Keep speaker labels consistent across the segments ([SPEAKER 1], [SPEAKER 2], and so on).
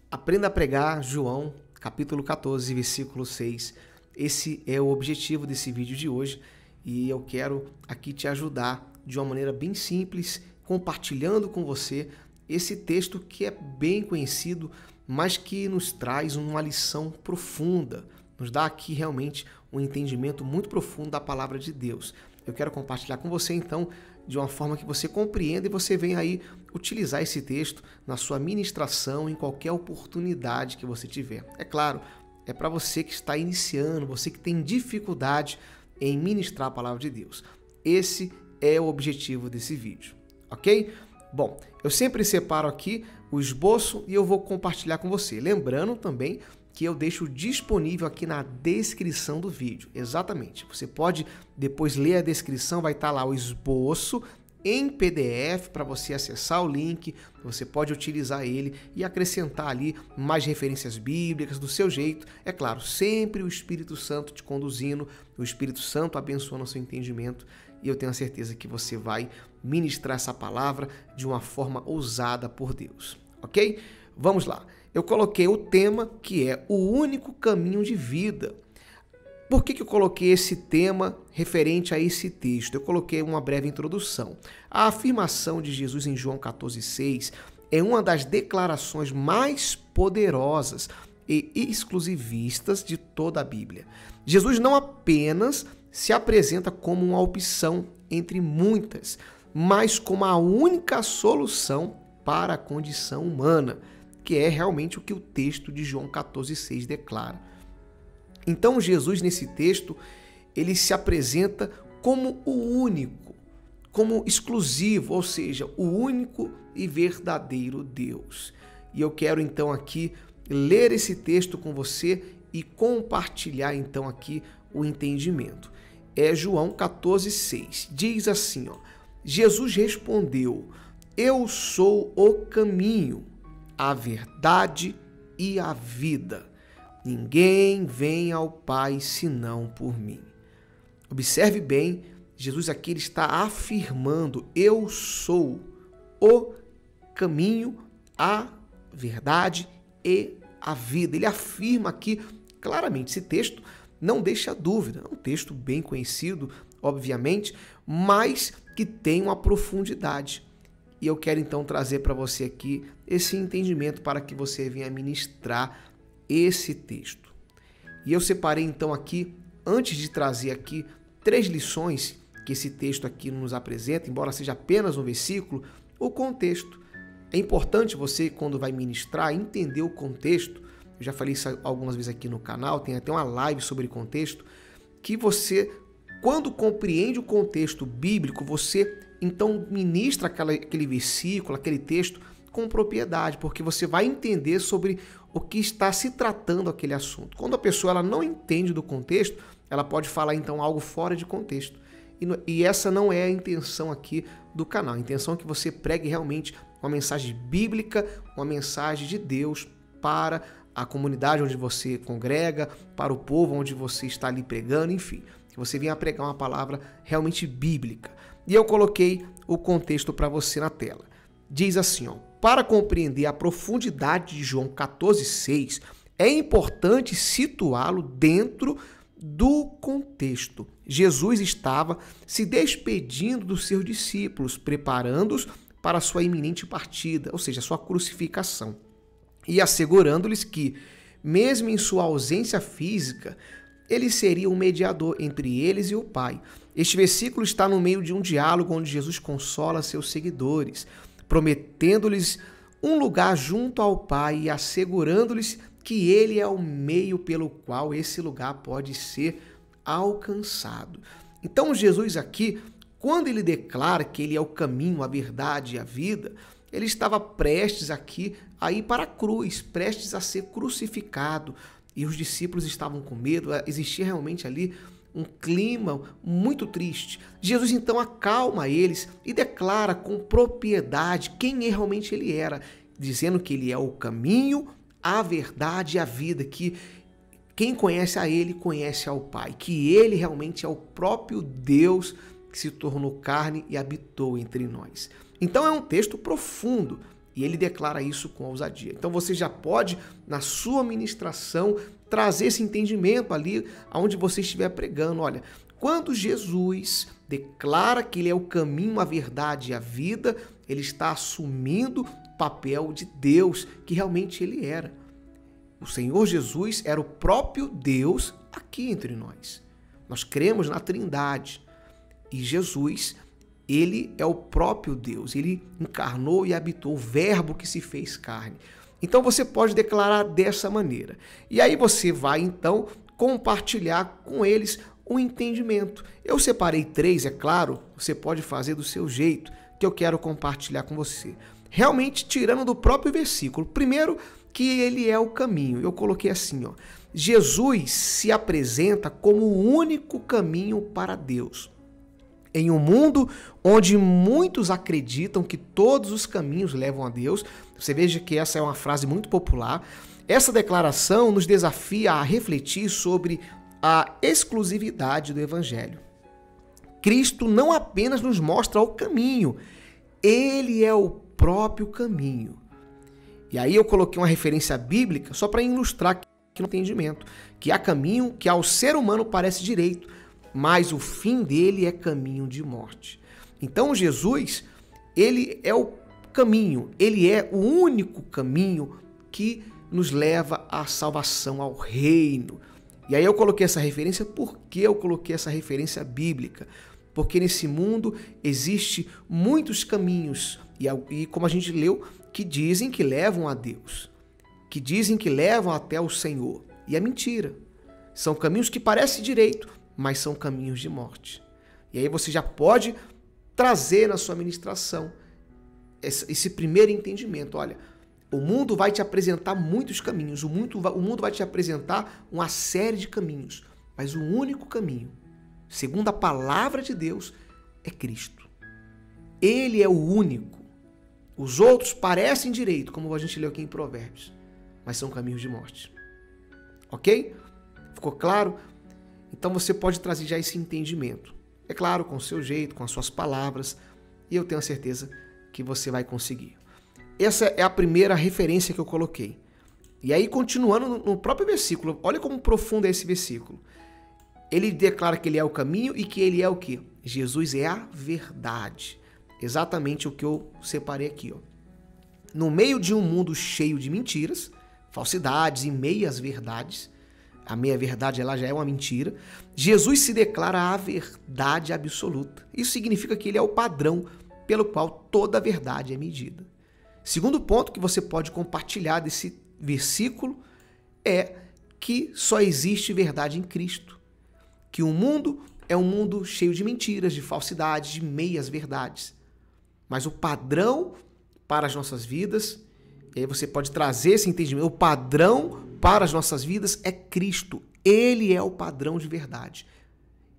[SPEAKER 1] Aprenda a pregar, João, capítulo 14, versículo 6. Esse é o objetivo desse vídeo de hoje e eu quero aqui te ajudar de uma maneira bem simples, compartilhando com você esse texto que é bem conhecido, mas que nos traz uma lição profunda, nos dá aqui realmente um entendimento muito profundo da palavra de Deus. Eu quero compartilhar com você então de uma forma que você compreenda e você venha aí utilizar esse texto na sua ministração em qualquer oportunidade que você tiver. É claro, é para você que está iniciando, você que tem dificuldade em ministrar a palavra de Deus. Esse é o objetivo desse vídeo, ok? Bom, eu sempre separo aqui o esboço e eu vou compartilhar com você. Lembrando também que eu deixo disponível aqui na descrição do vídeo. Exatamente. Você pode depois ler a descrição, vai estar lá o esboço em PDF para você acessar o link. Você pode utilizar ele e acrescentar ali mais referências bíblicas do seu jeito. É claro, sempre o Espírito Santo te conduzindo, o Espírito Santo abençoando o seu entendimento e eu tenho a certeza que você vai ministrar essa palavra de uma forma ousada por Deus. Ok? Vamos lá. Eu coloquei o tema que é o único caminho de vida. Por que eu coloquei esse tema referente a esse texto? Eu coloquei uma breve introdução. A afirmação de Jesus em João 14,6 é uma das declarações mais poderosas e exclusivistas de toda a Bíblia. Jesus não apenas se apresenta como uma opção entre muitas, mas como a única solução para a condição humana, que é realmente o que o texto de João 14,6 declara. Então Jesus, nesse texto, ele se apresenta como o único, como exclusivo, ou seja, o único e verdadeiro Deus. E eu quero então aqui ler esse texto com você e compartilhar então aqui o entendimento. É João 14,6. Diz assim, Jesus respondeu: Eu sou o caminho, a verdade e a vida. Ninguém vem ao Pai senão por mim. Observe bem, Jesus aqui ele está afirmando: eu sou o caminho, a verdade e a vida. Ele afirma aqui claramente. Esse texto não deixa dúvida. É um texto bem conhecido, obviamente, mas que tem uma profundidade. E eu quero então trazer para você aqui esse entendimento para que você venha ministrar esse texto. E eu separei então aqui, antes de trazer aqui 3 lições que esse texto aqui nos apresenta, embora seja apenas um versículo, o contexto. É importante você, quando vai ministrar, entender o contexto. Eu já falei isso algumas vezes aqui no canal, tem até uma live sobre contexto, que você, quando compreende o contexto bíblico, você então ministra aquele versículo, aquele texto com propriedade, porque você vai entender sobre o que está se tratando aquele assunto. Quando a pessoa ela não entende do contexto, ela pode falar então algo fora de contexto. E essa não é a intenção aqui do canal. A intenção é que você pregue realmente uma mensagem bíblica, uma mensagem de Deus para a comunidade onde você congrega, para o povo onde você está ali pregando, enfim. Que você venha pregar uma palavra realmente bíblica. E eu coloquei o contexto para você na tela. Diz assim, para compreender a profundidade de João 14,6, é importante situá-lo dentro do contexto. Jesus estava se despedindo dos seus discípulos, preparando-os para a sua iminente partida, ou seja, a sua crucificação, e assegurando-lhes que, mesmo em sua ausência física, ele seria um mediador entre eles e o Pai. Este versículo está no meio de um diálogo onde Jesus consola seus seguidores, prometendo-lhes um lugar junto ao Pai e assegurando-lhes que ele é o meio pelo qual esse lugar pode ser alcançado. Então Jesus aqui, quando ele declara que ele é o caminho, a verdade e a vida, ele estava prestes aqui a ir para a cruz, prestes a ser crucificado. E os discípulos estavam com medo, existia realmente ali um clima muito triste. Jesus então acalma eles e declara com propriedade quem realmente ele era, dizendo que ele é o caminho, a verdade e a vida, que quem conhece a ele conhece ao Pai, que ele realmente é o próprio Deus que se tornou carne e habitou entre nós. Então é um texto profundo E ele declara isso com ousadia. Então você já pode, na sua ministração, trazer esse entendimento ali aonde você estiver pregando. Olha, quando Jesus declara que ele é o caminho, a verdade e a vida, ele está assumindo o papel de Deus, que realmente ele era. O Senhor Jesus era o próprio Deus aqui entre nós. Nós cremos na Trindade. E Jesus, ele é o próprio Deus. Ele encarnou e habitou, o Verbo que se fez carne. Então você pode declarar dessa maneira. E aí você vai então compartilhar com eles o entendimento. Eu separei 3, é claro, você pode fazer do seu jeito, que eu quero compartilhar com você. Realmente tirando do próprio versículo. Primeiro, que ele é o caminho. Eu coloquei assim, ó. Jesus se apresenta como o único caminho para Deus. Em um mundo onde muitos acreditam que todos os caminhos levam a Deus, você veja que essa é uma frase muito popular, essa declaração nos desafia a refletir sobre a exclusividade do Evangelho. Cristo não apenas nos mostra o caminho, ele é o próprio caminho. E aí eu coloquei uma referência bíblica só para ilustrar aqui no entendimento, que há caminho que ao ser humano parece direito, mas o fim dele é caminho de morte. Então Jesus, ele é o caminho, ele é o único caminho que nos leva à salvação, ao reino. E aí eu coloquei essa referência, por que eu coloquei essa referência bíblica? Porque nesse mundo existe muitos caminhos, e como a gente leu, que dizem que levam a Deus, que dizem que levam até o Senhor. E é mentira. São caminhos que parecem direito, mas são caminhos de morte. E aí você já pode trazer na sua ministração esse primeiro entendimento. Olha, o mundo vai te apresentar muitos caminhos, o mundo vai te apresentar uma série de caminhos, mas o único caminho, segundo a palavra de Deus, é Cristo. Ele é o único. Os outros parecem direito, como a gente leu aqui em Provérbios, mas são caminhos de morte. Ok? Ficou claro? Então você pode trazer já esse entendimento. É claro, com o seu jeito, com as suas palavras, e eu tenho a certeza que você vai conseguir. Essa é a primeira referência que eu coloquei. E aí, continuando no próprio versículo, olha como profundo é esse versículo. Ele declara que ele é o caminho e que ele é o quê? Jesus é a verdade. Exatamente o que eu separei aqui, ó. No meio de um mundo cheio de mentiras, falsidades e meias verdades, a meia-verdade ela já é uma mentira, Jesus se declara a verdade absoluta. Isso significa que ele é o padrão pelo qual toda a verdade é medida. Segundo ponto que você pode compartilhar desse versículo é que só existe verdade em Cristo. Que o mundo é um mundo cheio de mentiras, de falsidades, de meias verdades. Mas o padrão para as nossas vidas, e aí você pode trazer esse entendimento, o padrão para as nossas vidas é Cristo. Ele é o padrão de verdade.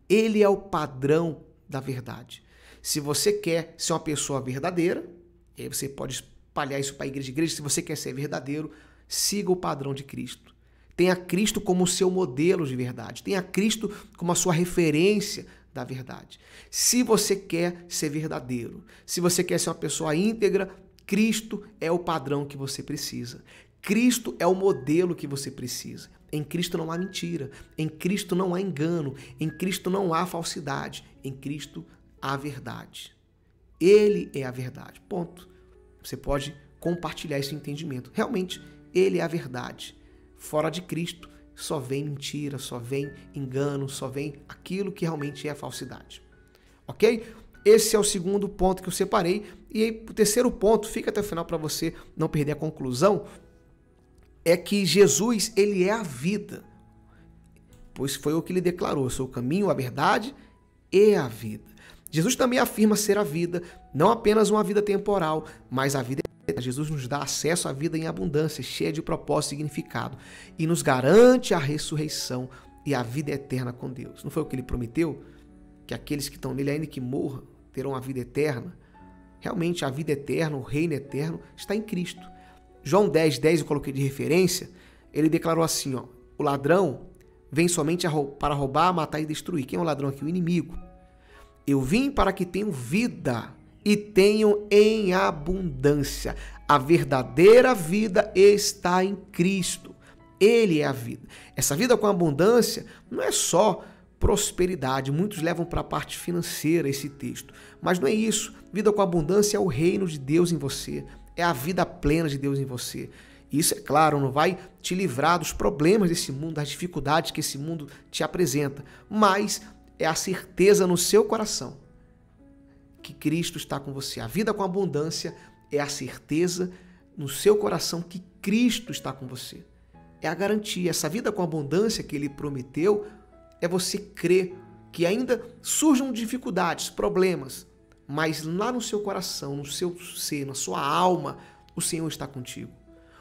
[SPEAKER 1] Ele é o padrão da verdade. Se você quer ser uma pessoa verdadeira, e aí você pode espalhar isso para a igreja. Se você quer ser verdadeiro, siga o padrão de Cristo. Tenha Cristo como o seu modelo de verdade. Tenha Cristo como a sua referência da verdade. Se você quer ser verdadeiro, se você quer ser uma pessoa íntegra, Cristo é o padrão que você precisa. Cristo é o modelo que você precisa. Em Cristo não há mentira. Em Cristo não há engano. Em Cristo não há falsidade. Em Cristo há verdade. Ele é a verdade. Ponto. Você pode compartilhar esse entendimento. Realmente, ele é a verdade. Fora de Cristo, só vem mentira, só vem engano, só vem aquilo que realmente é falsidade. Ok? Esse é o segundo ponto que eu separei. E aí, o terceiro ponto, fica até o final para você não perder a conclusão, é que Jesus, ele é a vida. Pois foi o que ele declarou, eu sou o caminho, a verdade e a vida. Jesus também afirma ser a vida, não apenas uma vida temporal, mas a vida eterna. Jesus nos dá acesso à vida em abundância, cheia de propósito e significado, e nos garante a ressurreição e a vida eterna com Deus. Não foi o que ele prometeu? Que aqueles que estão nele, ainda que morram, terão a vida eterna? Realmente a vida eterna, o reino eterno, está em Cristo. João 10:10, eu coloquei de referência, ele declarou assim, ó, o ladrão vem somente para roubar, matar e destruir. Quem é o ladrão aqui? O inimigo. Eu vim para que tenham vida e tenham em abundância. A verdadeira vida está em Cristo. Ele é a vida. Essa vida com abundância não é só prosperidade. Muitos levam para a parte financeira esse texto. Mas não é isso. Vida com abundância é o reino de Deus em você. É a vida plena de Deus em você. Isso, é claro, não vai te livrar dos problemas desse mundo, das dificuldades que esse mundo te apresenta. Mas é a certeza no seu coração que Cristo está com você. A vida com abundância é a certeza no seu coração que Cristo está com você. É a garantia. Essa vida com abundância que Ele prometeu é você crer que ainda surjam dificuldades, problemas, mas lá no seu coração, no seu ser, na sua alma, o Senhor está contigo.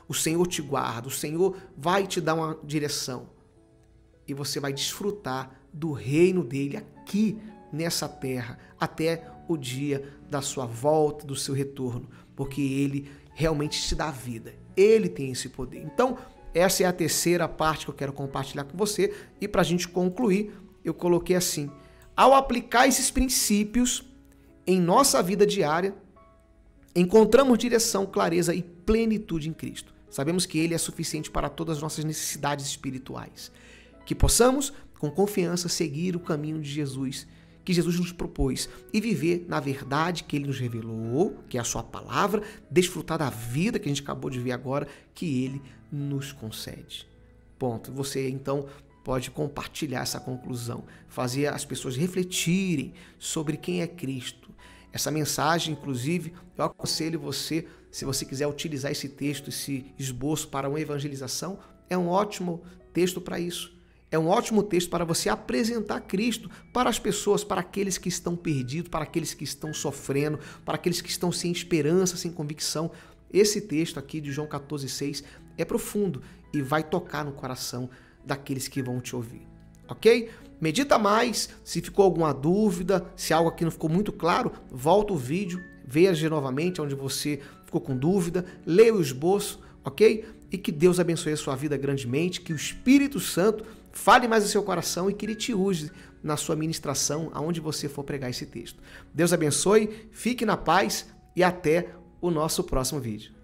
[SPEAKER 1] O Senhor te guarda, o Senhor vai te dar uma direção e você vai desfrutar do reino dele aqui nessa terra até o dia da sua volta, do seu retorno, porque ele realmente te dá vida. Ele tem esse poder. Então, essa é a terceira parte que eu quero compartilhar com você e para a gente concluir, eu coloquei assim: ao aplicar esses princípios em nossa vida diária, encontramos direção, clareza e plenitude em Cristo. Sabemos que Ele é suficiente para todas as nossas necessidades espirituais. Que possamos, com confiança, seguir o caminho de Jesus, que Jesus nos propôs, e viver na verdade que Ele nos revelou, que é a sua palavra, desfrutar da vida que a gente acabou de ver agora, que Ele nos concede. Ponto. Você, então, pode compartilhar essa conclusão, fazer as pessoas refletirem sobre quem é Cristo. Essa mensagem, inclusive, eu aconselho você, se você quiser utilizar esse texto, esse esboço para uma evangelização, é um ótimo texto para isso. É um ótimo texto para você apresentar Cristo para as pessoas, para aqueles que estão perdidos, para aqueles que estão sofrendo, para aqueles que estão sem esperança, sem convicção. Esse texto aqui de João 14,6 é profundo e vai tocar no coração daqueles que vão te ouvir. Ok? Medita mais, se ficou alguma dúvida, se algo aqui não ficou muito claro, volta o vídeo, veja novamente onde você ficou com dúvida, leia o esboço, ok? E que Deus abençoe a sua vida grandemente, que o Espírito Santo fale mais no seu coração e que Ele te use na sua ministração, aonde você for pregar esse texto. Deus abençoe, fique na paz e até o nosso próximo vídeo.